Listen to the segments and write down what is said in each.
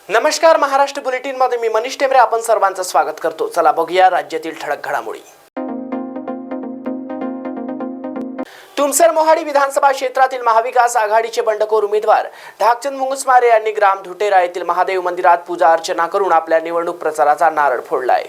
नमस्कार, महाराष्ट्र बुलेटिन मध्ये मी मनीष टेमरे आपण सर्वांचं स्वागत करतो। चला बघूया राज्यातील ठळक घडामोडी। तुमसर मोहाडी विधानसभा क्षेत्रातील महाविकास आघाडीचे बंडखोर उमेदवार ढाकचंद मुंगसमारे यांनी ग्राम धुटेरा येथील महादेव मंदिरात पूजा अर्चना करून आपल्या निवडणूक प्रचाराचा नारळ फोडलाय।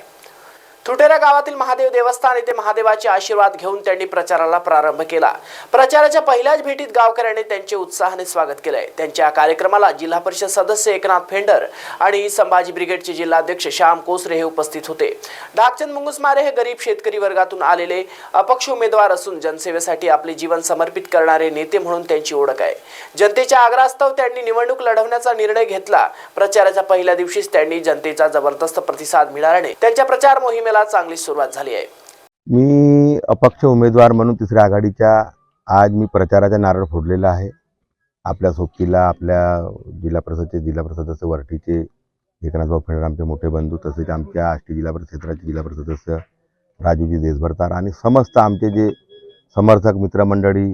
धुटेरा गावातील महादेव देवस्थान येथे महादेवाचे आशीर्वाद घेऊन त्यांनी प्रचाराला प्रारंभ केला। प्रचाराच्या पहिल्याच भेटीत गावकऱ्यांनी त्यांचे उत्साहाने स्वागत केले। त्यांच्या कार्यक्रमाला जिल्हा परिषद सदस्य एकनाथ फेंडर आणि संभाजी ब्रिगेडचे जिल्हाध्यक्ष श्याम कोसरे हे उपस्थित होते। ढाकचंद मुंगसमारे हे गरीब शेतकरी वर्गातून आलेले अपक्ष उमेदवार असून जनसेवेसाठी आपले जीवन समर्पित करणारे नेते म्हणून त्यांची ओळख आहे। जनतेच्या आग्रहास्तव त्यांनी निवडणूक लढवण्याचा निर्णय घेतला। प्रचाराच्या पहिल्या दिवशीच त्यांनी जनतेचा जबरदस्त प्रतिसाद मिळाल्याने त्यांच्या प्रचार मोहिमेला चांगली सुरुवात झाली आहे। मी अपक्ष उमेदवार म्हणून तिसऱ्या आघाडीच्या आज मी प्रचाराचा नारळ फोडलेला आहे। आपल्या सोबतीला आपल्या जिल्हा परिषद सदस्य वरटीचे एकनाथभाऊ फेंडर आमचे मोठे बंधू, तसेच आमच्या आष्टी जिल्हा परिषद क्षेत्राचे जिल्हा परिषद सदस्य राजूजी देशभरतार आणि समस्त आमचे जे समर्थक मित्रमंडळी,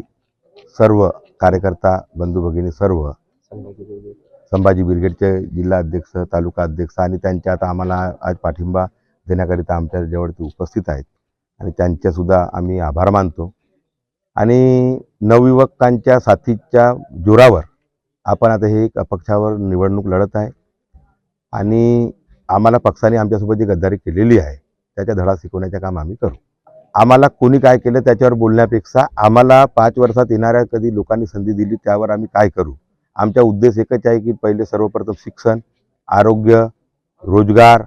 सर्व कार्यकर्ता बंधू भगिनी, सर्व संभाजी ब्रिगेडचे जिल्हा अध्यक्ष, तालुका अध्यक्ष आणि त्यांच्या आता आम्हाला आज पाठिंबा देण्याकरिता आमच्या जवळ ते उपस्थित आहेत आणि त्यांचे सुद्धा आम्ही आभार मानतो। आणि नवयुवकांच्या साथीच्या जोरावर आपण आता हे एक अपक्षावर निवडणूक लढत आहे आणि आम्हाला पक्षाने आमच्यासोबत जी गद्दारी केलेली आहे त्याचा धडा शिकवण्याचे काम आम्ही करू। आम्हाला कोणी काय केलं त्याच्यावर बोलण्यापेक्षा आम्हाला 5 वर्षात येणाऱ्या कधी लोकांनी संधी दिली त्यावर आम्ही काय करू। आमचा उद्देश एकच आहे की पहिले सर्वप्रथम शिक्षण, आरोग्य, रोजगार,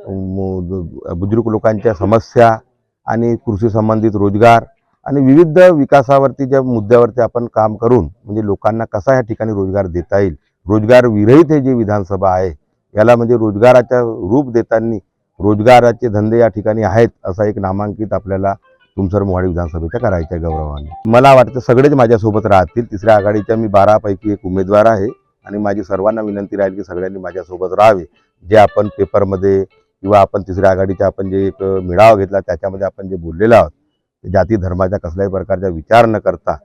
बुजुर्ग लोकांच्या समस्या आणि कृषी संबंधित रोजगार आणि विविध विकासावरती मुद्द्यावरती आपण काम करून म्हणजे लोकांना कसा या ठिकाणी रोजगार देता येईल। रोजगार विरहित हे जे विधानसभा आहे याला म्हणजे रोजगाराचा रूप देताना रोजगाराचे धंदे या ठिकाणी आहेत असा एक नामांकित आपल्याला तुमसर मोहाडी विधानसभेच्या करायच्या गौरवाने। मला वाटतं सगळेच माझ्यासोबत राहतील। तिसऱ्या आघाडीच्या मी 12 पैकी एक उमेदवार आहे आणि माझी सर्वांना विनंती राहील की सगळ्यांनी माझ्यासोबत राहावे। जे आपण पेपरमध्ये किंवा आपण तिसऱ्या आघाडीचा आपण जे एक मेळावा घेतला त्याच्यामध्ये आपण जे बोललेलो आहोत जाती धर्माच्या कसल्याही प्रकारचा विचार न करता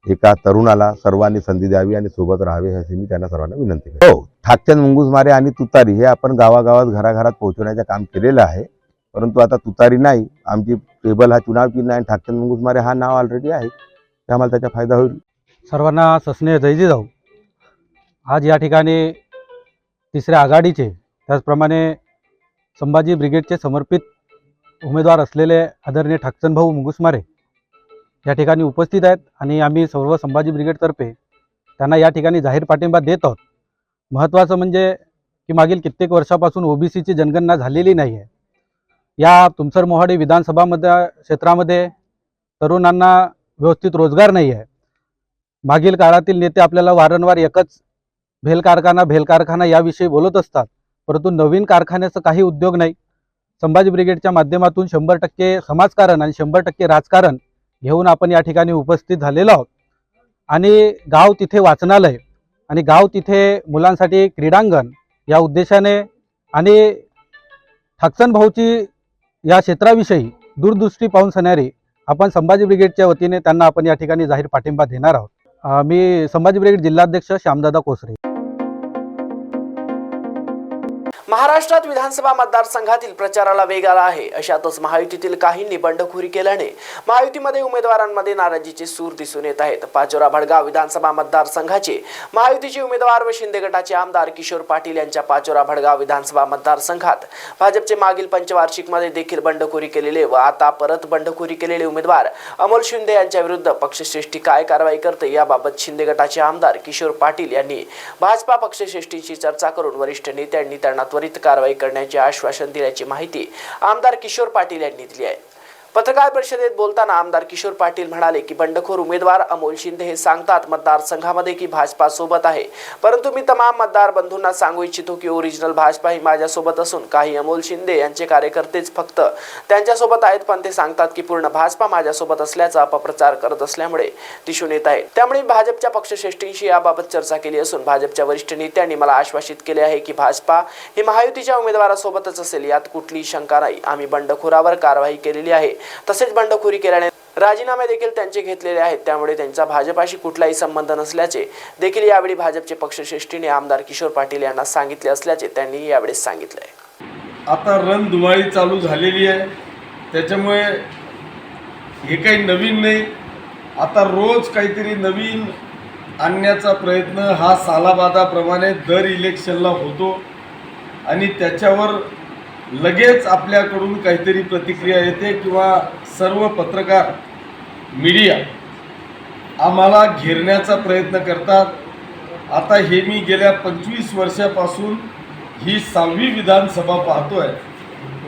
एका तरुणाला सर्वांनी संधी द्यावी आणि सोबत राहावे अशी मी त्यांना सर्वांना विनंती करतो। ढाकचंद मुंगसमारे आणि तुतारी हे आपण गावागावात घराघरात पोहोचवण्याचं काम केलेलं आहे, परंतु आता तुतारी नाही, आमची टेबल हा चुनाव चिन्ह आहे। ढाकचंद मुंगसमारे हा नाव ऑलरेडी आहे, त्यामुळे त्याचा फायदा होईल। सर्वांना सस्नेह जय जिजाऊ। आज या ठिकाणी तिसऱ्या आघाडीचे त्याचप्रमाणे संभाजी ब्रिगेडचे समर्पित उमेदवार असलेले आदरणीय ढाकचंद भाऊ मुंगसमारे या ठिकाणी उपस्थित आहेत आणि आम्ही सर्व संभाजी ब्रिगेडतर्फे त्यांना या ठिकाणी जाहीर पाठिंबा देत आहोत। महत्त्वाचं म्हणजे की मागील कित्येक वर्षापासून ओबीसीची जनगणना झालेली नाही आहे। या तुमसर मोहाडी विधानसभामध्ये क्षेत्रामध्ये तरुणांना व्यवस्थित रोजगार नाही आहे। मागील काळातील नेते आपल्याला वारंवार एकच भेल कारखाना याविषयी बोलत असतात, परंतु नवीन कारखान्याचं काही उद्योग नाही। संभाजी ब्रिगेडच्या माध्यमातून 100% समाजकारण आणि 100% राजकारण घेऊन आपण या ठिकाणी उपस्थित झालेलो आहोत आणि गाव तिथे वाचनालय आणि गाव तिथे मुलांसाठी क्रीडांगण या उद्देशाने आणि ढाकचंद भाऊची या क्षेत्राविषयी दूरदृष्टी पाहून सणारी आपण संभाजी ब्रिगेडच्या वतीने त्यांना आपण या ठिकाणी जाहीर पाठिंबा देणार आहोत। मी संभाजी ब्रिगेड जिल्हाध्यक्ष श्यामदादा कोसरे। महाराष्ट्रात विधानसभा मतदारसंघातील प्रचाराला वेग आला आहे। अशातच महायुतीतील काहींनी बंडखोरी केल्याने महायुतीमध्ये उमेदवारांमध्ये नाराजीचे सूर दिसून येत आहेत। पाचोरा भडगाव विधानसभा मतदारसंघाचे महायुतीचे उमेदवार व शिंदे गटाचे आमदार किशोर पाटील यांच्या पाचोरा भडगाव विधानसभा मतदारसंघात भाजपचे मागील पंचवार्षिकमध्ये देखील बंडखोरी केलेले व आता परत बंडखोरी केलेले उमेदवार अमोल शिंदे यांच्या विरुद्ध पक्षश्रेष्ठी काय कारवाई करते याबाबत शिंदे गटाचे आमदार किशोर पाटील यांनी भाजपा पक्षश्रेष्ठींशी चर्चा करून वरिष्ठ नेत्यांनी त्यांना त्वरित कारवाई करण्याचे आश्वासन दिल्याची माहिती आमदार किशोर पाटील यांनी दिली आहे। पत्रकार परिषदेत बोलताना आमदार किशोर पाटील म्हणाले की बंडखोर उमेदवार अमोल शिंदे हे सांगतात मतदारसंघामध्ये की भाजपा सोबत आहे, परंतु मी तमाम मतदार बंधूंना सांगू इच्छितो की ओरिजिनल भाजपा ही माझ्यासोबत असून काही अमोल शिंदे यांचे कार्यकर्तेच फक्त त्यांच्यासोबत आहेत, पण ते सांगतात की पूर्ण भाजपा माझ्यासोबत असल्याचा अपप्रचार करत असल्यामुळे दिसून येत आहे। त्यामुळे भाजपच्या पक्षश्रेष्ठींशी याबाबत चर्चा केली असून भाजपच्या वरिष्ठ नेत्यांनी मला आश्वासित केले आहे की भाजपा ही महायुतीच्या उमेदवारासोबतच असेल, यात कुठलीही शंका नाही। आम्ही बंडखोरावर कारवाई केलेली आहे, तसेच बंडखोरी केल्याने राजीनामे देखील त्यांचे घेतलेले आहेत, त्यामुळे त्यांचा भाजपाशी कुठलाही संबंध नसल्याचे देखील यावेळी भाजपचे पक्षश्रेष्ठीने आमदार किशोर पाटील यांना सांगितले असल्याचे त्यांनी यावेळी सांगितले. आता रणधुमाळी चालू झालेली आहे, त्याच्यामुळे हे काही नवीन नाही. आता रोज काहीतरी नवीन आणण्याचा प्रयत्न हा सालाबादाप्रमाणे दर इलेक्शनला होतो आणि त्याच्यावर लगेच आपल्याकडून काहीतरी प्रतिक्रिया येते किंवा सर्व पत्रकार मीडिया आम्हाला घेरण्याचा प्रयत्न करतात. आता हे मी गेल्या 25 वर्षापासून ही 6वी विधानसभा पाहतोय.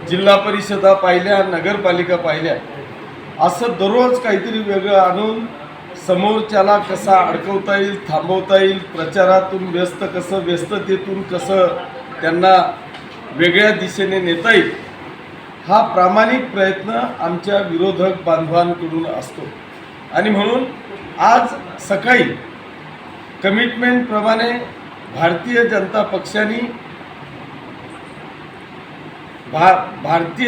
जिल्हा परिषदा पाहिल्या, नगरपालिका पाहिल्या. असं दररोज काहीतरी वेगळं आणून समोरच्याला कसा अडकवता येईल, थांबवता येईल, प्रचारातून व्यस्ततेतून कसं त्यांना वेगळ्या दिशेने नेता येईल, हा प्रामाणिक प्रयत्न आमच्या विरोधक बांधवांकडून असतो. आणि म्हणून आज सकाळी कमिटमेंटप्रमाणे भारतीय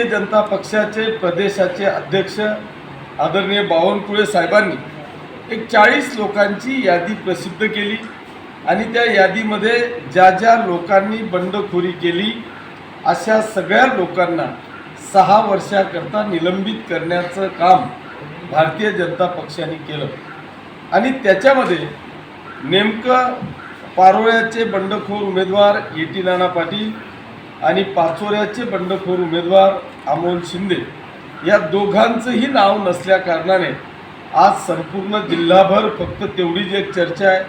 जनता पक्षाचे प्रदेशाचे अध्यक्ष आदरणीय बावनकुळे साहेबांनी एक 40 लोकांची यादी प्रसिद्ध केली आणि त्या यादीमध्ये ज्या ज्या लोकांनी बंडखोरी केली अशा सगळ्या लोकांना 6 वर्षाकरता निलंबित करण्याचं काम भारतीय जनता पक्षाने केलं. आणि त्याच्यामध्ये नेमकं पारोळ्याचे बंडखोर उमेदवार E.T. नाना पाटील आणि पाचोऱ्याचे बंडखोर उमेदवार अमोल शिंदे या दोघांचंही नाव नसल्या कारणाने आज संपूर्ण जिल्हाभर फक्त तेवढीच एक चर्चा आहे.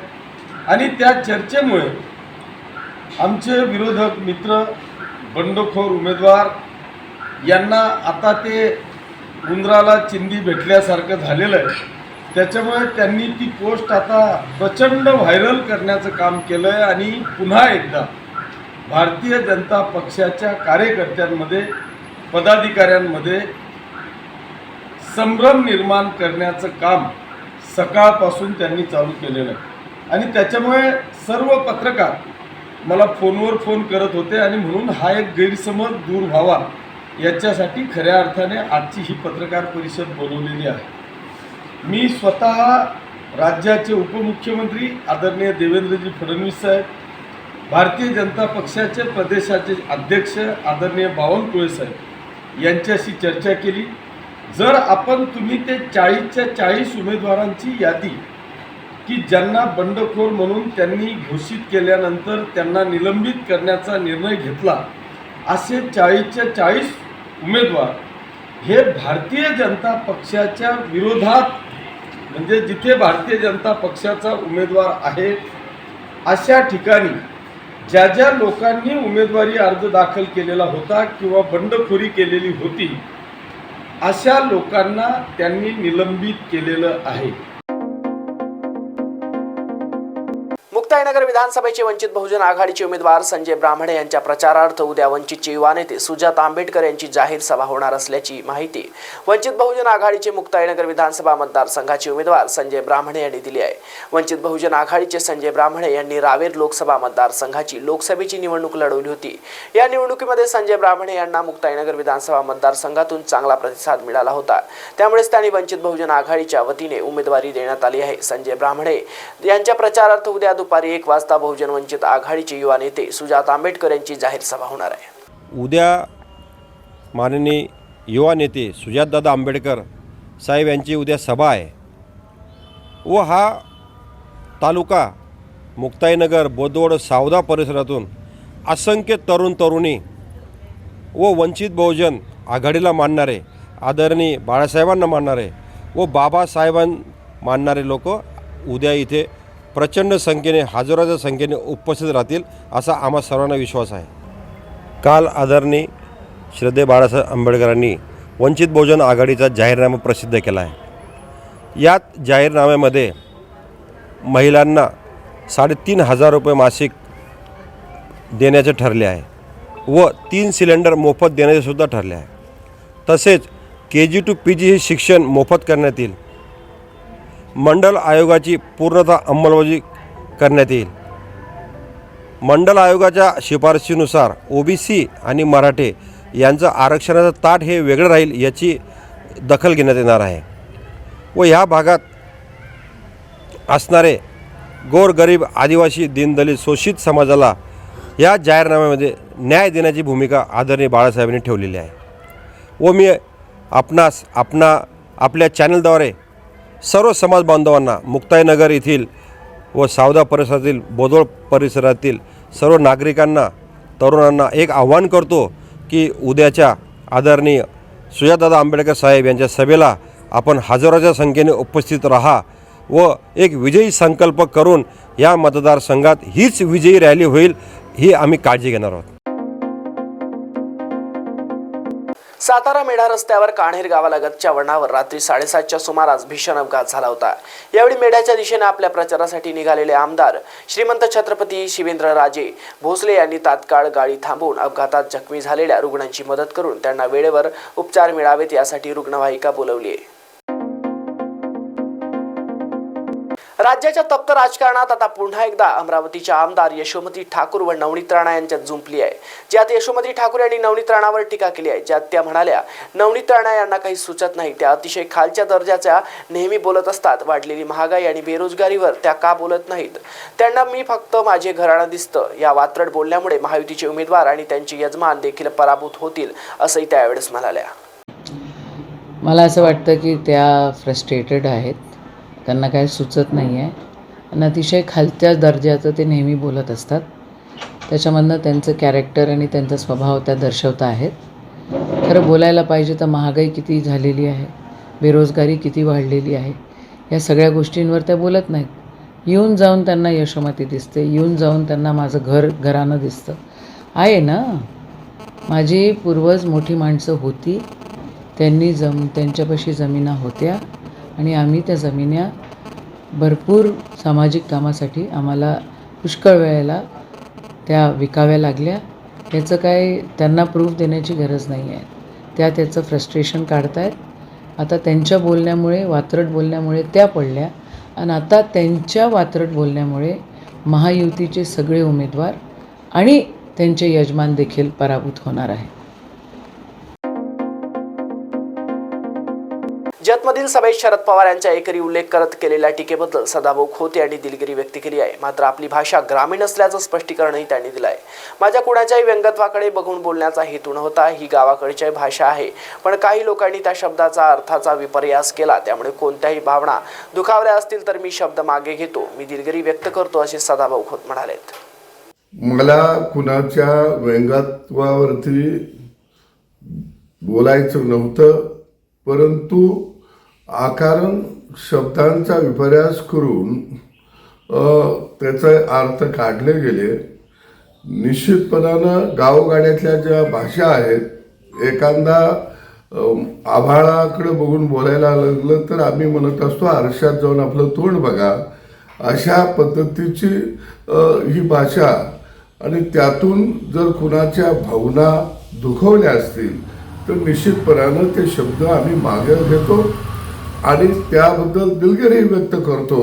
आणि त्या चर्चेमुळे आमचे विरोधक मित्र बंडखोर उमेदवार यांना आता ते उंदराला चिंदी भेटल्यासारखं झालेलं आहे. त्याच्यामुळे त्यांनी ती पोस्ट आता प्रचंड व्हायरल करण्याचं काम केलं आहे आणि पुन्हा एकदा भारतीय जनता पक्षाच्या कार्यकर्त्यांमध्ये, पदाधिकाऱ्यांमध्ये संभ्रम निर्माण करण्याचं काम सकाळपासून त्यांनी चालू केलेलं आहे. आणि त्याच्यामुळे सर्व पत्रकार मला फोनवर फोन करत होते आणि म्हणून हा एक गैरसमज दूर व्हावा याच्यासाठी खऱ्या अर्थाने आजची ही पत्रकार परिषद बोलवलेली आहे. मी स्वतः राज्याचे उपमुख्यमंत्री आदरणीय देवेंद्रजी फडणवीस साहेब, भारतीय जनता पक्षाचे प्रदेशाचे अध्यक्ष आदरणीय बावनकुळे साहेब यांच्याशी चर्चा केली. जर तुम्ही ते 40च्या 40 उमेदवारांची यादी की ज्यांना बंडखोर म्हणून त्यांनी घोषित केल्यानंतर त्यांना निलंबित करण्याचा निर्णय घेतला, असे 40च्या 40 उमेदवार हे भारतीय जनता पक्षाच्या विरोधात, म्हणजे जिथे भारतीय जनता पक्षाचा उमेदवार आहे अशा ठिकाणी ज्या ज्या लोकांनी उमेदवारी अर्ज दाखल केलेला होता किंवा बंडखोरी केलेली होती अशा लोकांना त्यांनी निलंबित केलेलं आहे. मुक्ताईनगर विधानसभेचे वंचित बहुजन आघाडीचे उमेदवार संजय ब्राह्मणे यांच्या प्रचारार्थ उद्या वंचितचे युवा नेते सुजात आंबेडकर यांची जाहीर सभा होणार असल्याची माहिती वंचित बहुजन आघाडीचे मुक्ताईनगर विधानसभा मतदारसंघाचे उमेदवार संजय ब्राह्मणे यांनी दिली आहे. वंचित बहुजन आघाडीचे संजय ब्राह्मणे यांनी रावेर लोकसभा मतदारसंघाची लोकसभेची निवडणूक लढवली होती. या निवडणुकीमध्ये संजय ब्राह्मणे यांना मुक्ताईनगर विधानसभा मतदारसंघातून चांगला प्रतिसाद मिळाला होता. त्यामुळेच त्यांनी वंचित बहुजन आघाडीच्या वतीने उमेदवारी देण्यात आली आहे. संजय ब्राह्मणे यांच्या प्रचारार्थ उद्या दुपारी 1 वाजता बहुजन वंचित आघाडीचे युवा नेते सुजात आंबेडकर यांची जाहीर सभा होणार आहे. उद्या माननीय युवा नेते सुजातदादा आंबेडकर साहेब यांची उद्या सभा आहे व हा तालुका मुक्ताईनगर, बोदवड, सावदा परिसरातून असंख्य तरुणी व वंचित बहुजन आघाडीला मानणारे, आदरणीय बाळासाहेबांना मानणारे व बाबासाहेबांना मानणारे लोक उद्या इथे प्रचंड संख्येने, हजारोच्या संख्येने उपस्थित राहतील असा आम्हा सर्वांना विश्वास आहे. काल आदरणीय श्रद्धेय बाळासाहेब आंबेडकरांनी वंचित बहुजन आघाडीचा जाहीरनामा प्रसिद्ध केला आहे. यात जाहीरनाम्यामध्ये महिलांना 3,500 रुपये मासिक देण्याचे ठरले आहे व 3 सिलेंडर मोफत देण्याचे सुद्धा ठरले आहे. तसेच KG to PG हे शिक्षण मोफत करण्यात येईल. मंडल आयोगाची पूर्णतः अंमलबजावणी करण्यात येईल. मंडल आयोगाच्या शिफारशीनुसार OBC आणि मराठे यांचं आरक्षणाचं ताट हे वेगळं राहील याची दखल घेण्यात येणार आहे. व ह्या भागात असणारे गोरगरीब आदिवासी दीनदलित शोषित समाजाला या जाहीरनाम्यामध्ये न्याय देण्याची भूमिका आदरणीय बाळासाहेबांनी ठेवलेली आहे व मी आपल्या चॅनलद्वारे सर्व समाज बांधवांना मुक्ताईनगर येथील व सावदा परिसरातील बोदोळ परिसरातील सर्व नागरिकांना तरुणांना एक आव्हान करतो की उद्याच्या आदरणीय सुजातदादा आंबेडकर साहेब यांच्या सभेला आपण हजारोच्या संख्येने उपस्थित राहा व एक विजयी संकल्प करून या मतदारसंघात हीच विजयी रॅली होईल ही आम्ही काळजी घेणार आहोत. सातारा मेढा रस्त्यावर कान्हेर गावालगतच्या वळणावर रात्री 7:30च्या सुमारास भीषण अपघात झाला होता. यावेळी मेढ्याच्या दिशेने आपल्या प्रचारासाठी निघालेले आमदार श्रीमंत छत्रपती शिवेंद्रराजे भोसले यांनी तात्काळ गाडी थांबवून अपघातात जखमी झालेल्या रुग्णांची मदत करून त्यांना वेळेवर उपचार मिळावेत यासाठी रुग्णवाहिका बोलवली आहे. राज्याच्या तप्त राजकारणात आता पुन्हा एकदा अमरावतीच्या आमदार यशोमती ठाकूर व नवनीत राणा यांच्यात जुंपली आहे. ज्यात यशोमती ठाकूर यांनी नवनीत राणावर टीका केली आहे. ज्यात त्या म्हणाल्या, नवनीत राणा यांना काही सुचत नाही, त्या अतिशय खालच्या दर्जाच्या नेहमी बोलत असतात. वाढलेली महागाई आणि बेरोजगारीवर त्या का बोलत नाहीत? त्यांना मी फक्त माझे घराणं दिसतं. या वात्रट बोलण्यामुळे महायुतीचे उमेदवार आणि त्यांचे यजमान देखील पराभूत होतील असंही त्या यावेळेस म्हणाल्या. मला असं वाटतं की त्या फ्रस्ट्रेटेड आहेत, त्यांना काही सुचत नाही आहे आणि अतिशय खालच्या दर्जाचं ते नेहमी बोलत असतात. त्याच्यामधनं त्यांचं कॅरेक्टर आणि त्यांचा स्वभाव त्या दर्शवता आहेत. खरं बोलायला पाहिजे तर महागाई किती झालेली आहे, बेरोजगारी किती वाढलेली आहे, या सगळ्या गोष्टींवर त्या बोलत नाहीत. येऊन जाऊन त्यांना यशोमती दिसते, येऊन जाऊन त्यांना माझं घरानं दिसतं. आहे ना, माझी पूर्वज मोठी माणसं होती, त्यांनी त्यांच्यापाशी जमिना होत्या आणि आम्ही त्या जमिन्या भरपूर सामाजिक कामासाठी आम्हाला पुष्कळ वेळेला त्या विकाव्या लागल्या. याचं काय त्यांना प्रूफ देण्याची गरज नाही आहे. त्याचं फ्रस्ट्रेशन काढतायत. आता त्यांच्या बोलण्यामुळे, वात्रट बोलण्यामुळे त्या पडल्या आणि आता त्यांच्या वात्रट बोलण्यामुळे महायुतीचे सगळे उमेदवार आणि त्यांचे यजमान देखील पराभूत होणार आहे. जतमधील सभेत शरद पवार यांच्या एकेरी उल्लेख करत केलेल्या टीकेबद्दल सदाभाऊ खोत यांनी दिलगिरी व्यक्त केली आहे. मात्र आपली भाषा ग्रामीण असल्याचं स्पष्टीकरणही त्यांनी दिलं आहे. माझ्या कुणाच्याही व्यंगत्वाकडे बघून बोलण्याचा हेतू नव्हता. ही गावाकडची भाषा आहे, पण काही लोकांनी त्या शब्दाचा अर्थाचा विपर्यास केला, त्यामुळे कोणत्याही भावना दुखावल्या असतील तर मी शब्द मागे घेतो. मी दिलगिरी व्यक्त करतो असे सदाभाऊ खोत म्हणालेत. मला कुणाच्या व्यंगत्वावरती बोलायचं नव्हतं, परंतु आकारण शब्दांचा विपर्यास करून त्याचे अर्थ काढले गेले. निश्चितपणानं गावगाड्यातल्या ज्या भाषा आहेत, एखादा आभाळाकडे बघून बोलायला लागलं तर आम्ही म्हणत असतो आरशात जाऊन आपलं तोंड बघा. अशा पद्धतीची ही भाषा आणि त्यातून जर कुणाच्या भावना दुखवल्या असतील तर निश्चितपणानं ते शब्द आम्ही मागे घेतो आणि त्याबद्दल दिलगिरी व्यक्त करतो.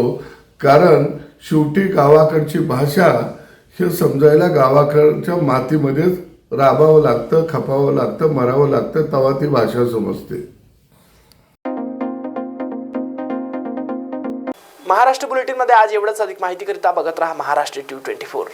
कारण शेवटी गावाकडची भाषा हे समजायला गावाकडच्या मातीमध्येच राबावं लागतं, खपावं लागतं, मरावं लागतं, तेव्हा ती भाषा समजते. महाराष्ट्र बुलेटिनमध्ये आज एवढंच. अधिक माहितीकरिता बघत राहा महाराष्ट्र 24.